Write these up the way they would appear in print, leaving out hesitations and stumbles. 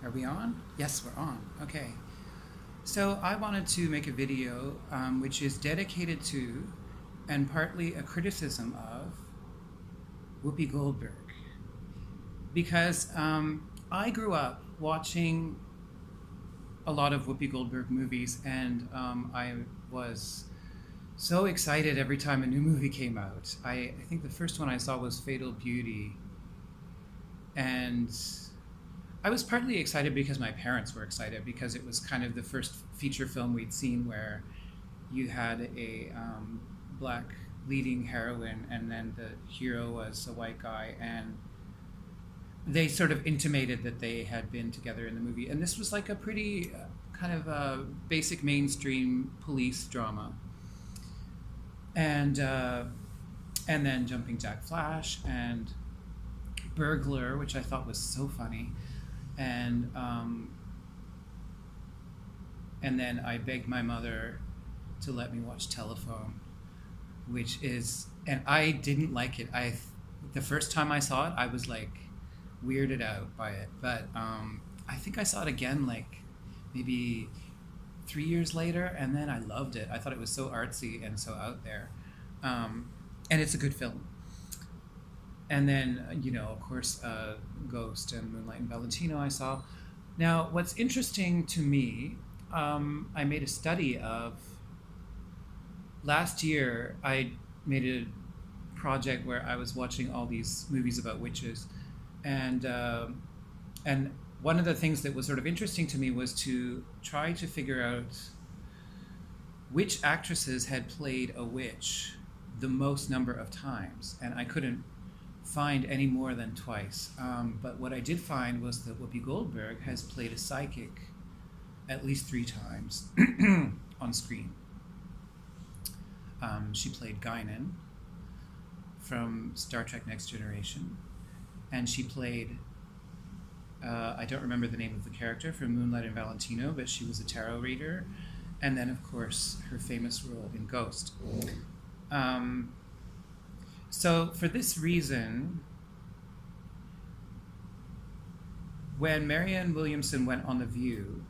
Are we on? Yes, we're on. Okay. So I wanted to make a video which is dedicated to and partly a criticism of Whoopi Goldberg. Because I grew up watching a lot of Whoopi Goldberg movies, and I was so excited every time a new movie came out. I think the first one I saw was Fatal Beauty, and I was partly excited because my parents were excited because it was kind of the first feature film we'd seen where you had a black leading heroine and then the hero was a white guy, and they sort of intimated that they had been together in the movie. And this was like a pretty kind of basic mainstream police drama. And then Jumping Jack Flash and Burglar, which I thought was so funny. And then I begged my mother to let me watch Telephone, which is, and I didn't like it. The first time I saw it, I was like weirded out by it. But I think I saw it again like maybe 3 years later, and then I loved it. I thought it was so artsy and so out there, and it's a good film. And then, of course, Ghost and Moonlight and Valentino I saw. Now, what's interesting to me, I made a study of, last year I made a project where I was watching all these movies about witches. And one of the things that was sort of interesting to me was to try to figure out which actresses had played a witch the most number of times. And I couldn't find any more than twice. But what I did find was that Whoopi Goldberg has played a psychic at least 3 times on screen. She played Guinan from Star Trek Next Generation, and she played, I don't remember the name of the character from Moonlight and Valentino, but she was a tarot reader, and then of course her famous role in Ghost. So for this reason, when Marianne Williamson went on The View,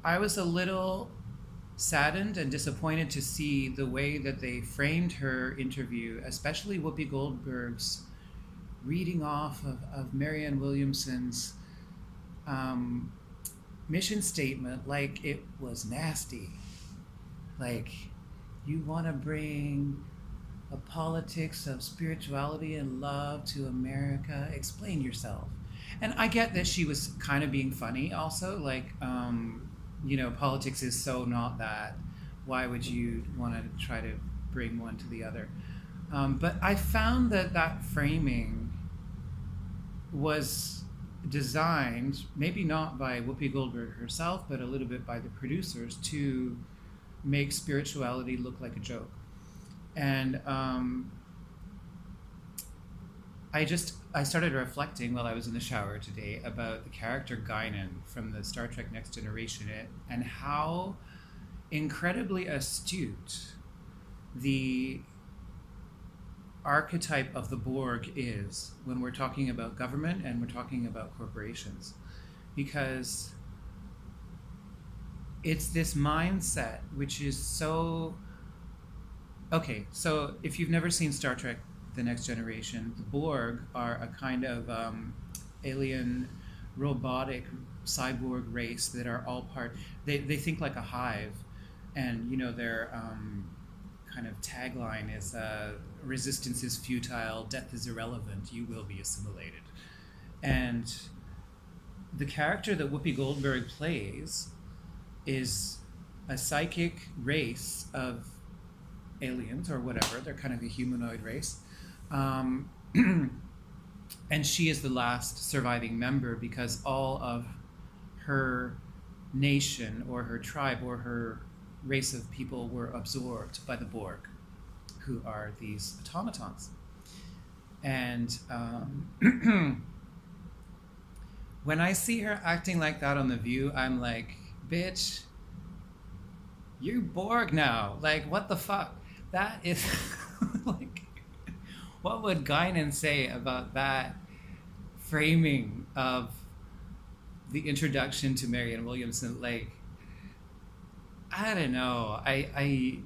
I was a little saddened and disappointed to see the way that they framed her interview, especially Whoopi Goldberg's reading off of Marianne Williamson's mission statement like it was nasty. Like, you want to bring a politics of spirituality and love to America, explain yourself. And I get that she was kind of being funny also, like, politics is so not that. Why would you want to try to bring one to the other? But I found that framing was designed, maybe not by Whoopi Goldberg herself, but a little bit by the producers, to make spirituality look like a joke. And I started reflecting while I was in the shower today about the character Guinan from the Star Trek Next Generation, and how incredibly astute the archetype of the Borg is when we're talking about government and we're talking about corporations. Because it's this mindset which is so... Okay, so if you've never seen Star Trek The Next Generation, the Borg are a kind of alien, robotic, cyborg race that are all part... They think like a hive, and their kind of tagline is resistance is futile, death is irrelevant, you will be assimilated. And the character that Whoopi Goldberg plays is a psychic race of aliens or whatever. They're kind of a humanoid race. And she is the last surviving member because all of her nation or her tribe or her race of people were absorbed by the Borg, who are these automatons. And when I see her acting like that on The View, I'm like, bitch, you're Borg now. Like, what the fuck? That is like, what would Guinan say about that framing of the introduction to Marianne Williamson, like, I don't know. I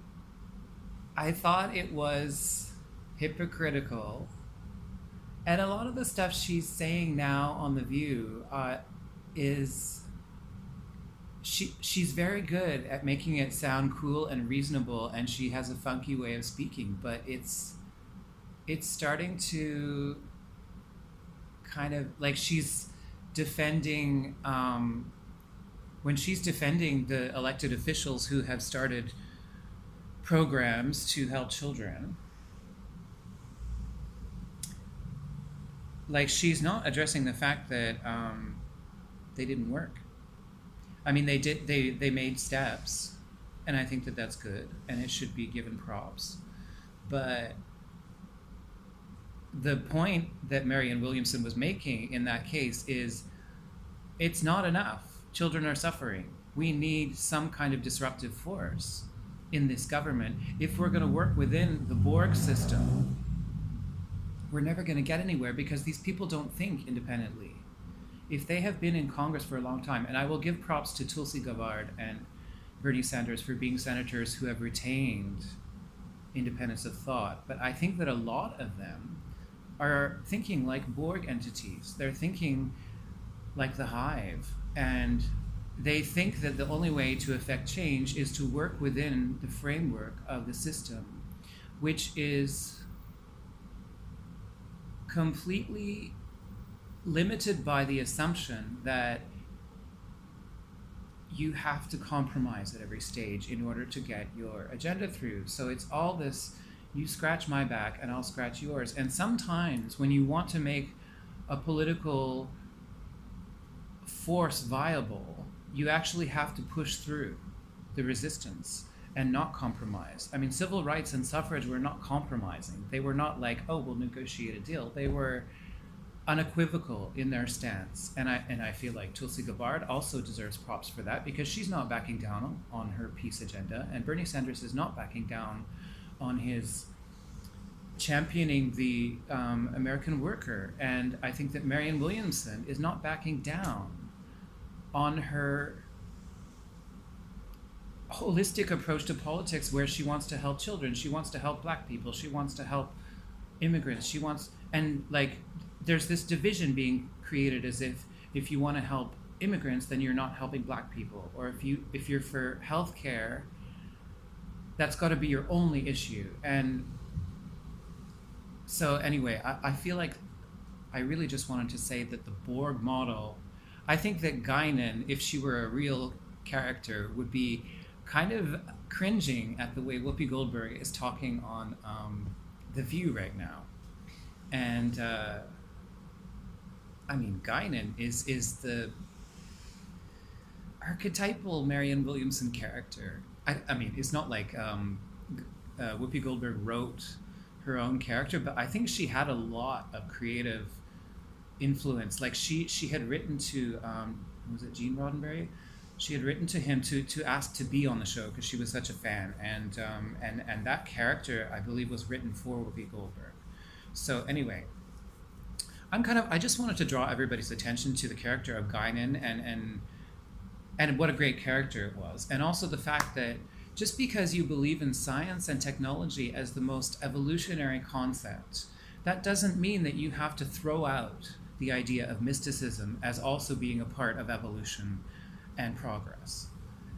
thought it was hypocritical, and a lot of the stuff she's saying now on The View is she's very good at making it sound cool and reasonable, and she has a funky way of speaking, but it's starting to kind of like she's defending when she's defending the elected officials who have started programs to help children, like she's not addressing the fact that they didn't work. I mean, they made steps, and I think that that's good, and it should be given props. But the point that Marianne Williamson was making in that case is it's not enough. Children are suffering. We need some kind of disruptive force in this government. If we're going to work within the Borg system, we're never going to get anywhere because these people don't think independently. If they have been in Congress for a long time, and I will give props to Tulsi Gabbard and Bernie Sanders for being senators who have retained independence of thought, but I think that a lot of them are thinking like Borg entities. They're thinking like the Hive, and they think that the only way to affect change is to work within the framework of the system, which is completely limited by the assumption that you have to compromise at every stage in order to get your agenda through. So it's all this, you scratch my back and I'll scratch yours. And sometimes when you want to make a political force viable, you actually have to push through the resistance and not compromise. I mean, civil rights and suffrage were not compromising. They were not like, oh, we'll negotiate a deal. They were unequivocal in their stance. And I feel like Tulsi Gabbard also deserves props for that, because she's not backing down on her peace agenda, and Bernie Sanders is not backing down on his championing the American worker. And I think that Marianne Williamson is not backing down on her holistic approach to politics, where she wants to help children, she wants to help Black people, she wants to help immigrants, she wants, and like there's this division being created as if you want to help immigrants, then you're not helping Black people, or if you're for healthcare, that's got to be your only issue. And so anyway, I feel like I really just wanted to say that the Borg model, I think that Guinan, if she were a real character, would be kind of cringing at the way Whoopi Goldberg is talking on The View right now. And I mean, Guinan is the archetypal Marianne Williamson character. I mean, it's not like Whoopi Goldberg wrote her own character, but I think she had a lot of creative influence. Like she had written to was it Gene Roddenberry? She had written to him to ask to be on the show because she was such a fan, and that character, I believe, was written for Whoopi Goldberg. So anyway, I just wanted to draw everybody's attention to the character of Guinan and what a great character it was, and also the fact that just because you believe in science and technology as the most evolutionary concept, that doesn't mean that you have to throw out the idea of mysticism as also being a part of evolution and progress.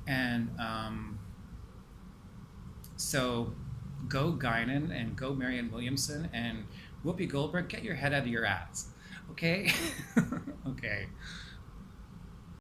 And so go Guinan and go Marianne Williamson, and Whoopi Goldberg, get your head out of your ass. Okay? Okay.